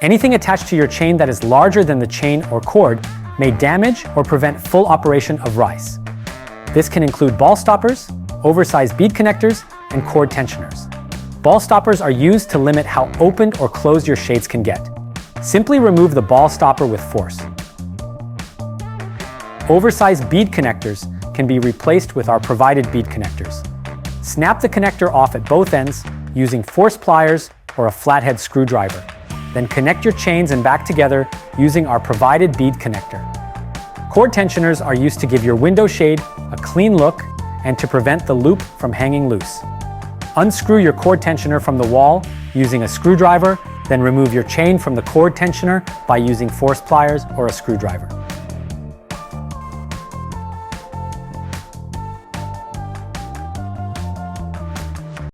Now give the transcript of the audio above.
Anything attached to your chain that is larger than the chain or cord may damage or prevent full operation of RYSE. This can include ball stoppers, oversized bead connectors, and cord tensioners. Ball stoppers are used to limit how opened or closed your shades can get. Simply remove the ball stopper with force. Oversized bead connectors can be replaced with our provided bead connectors. Snap the connector off at both ends using force pliers or a flathead screwdriver. Then connect your chains and back together using our provided bead connector. Cord tensioners are used to give your window shade a clean look and to prevent the loop from hanging loose. Unscrew your cord tensioner from the wall using a screwdriver, then remove your chain from the cord tensioner by using force pliers or a screwdriver.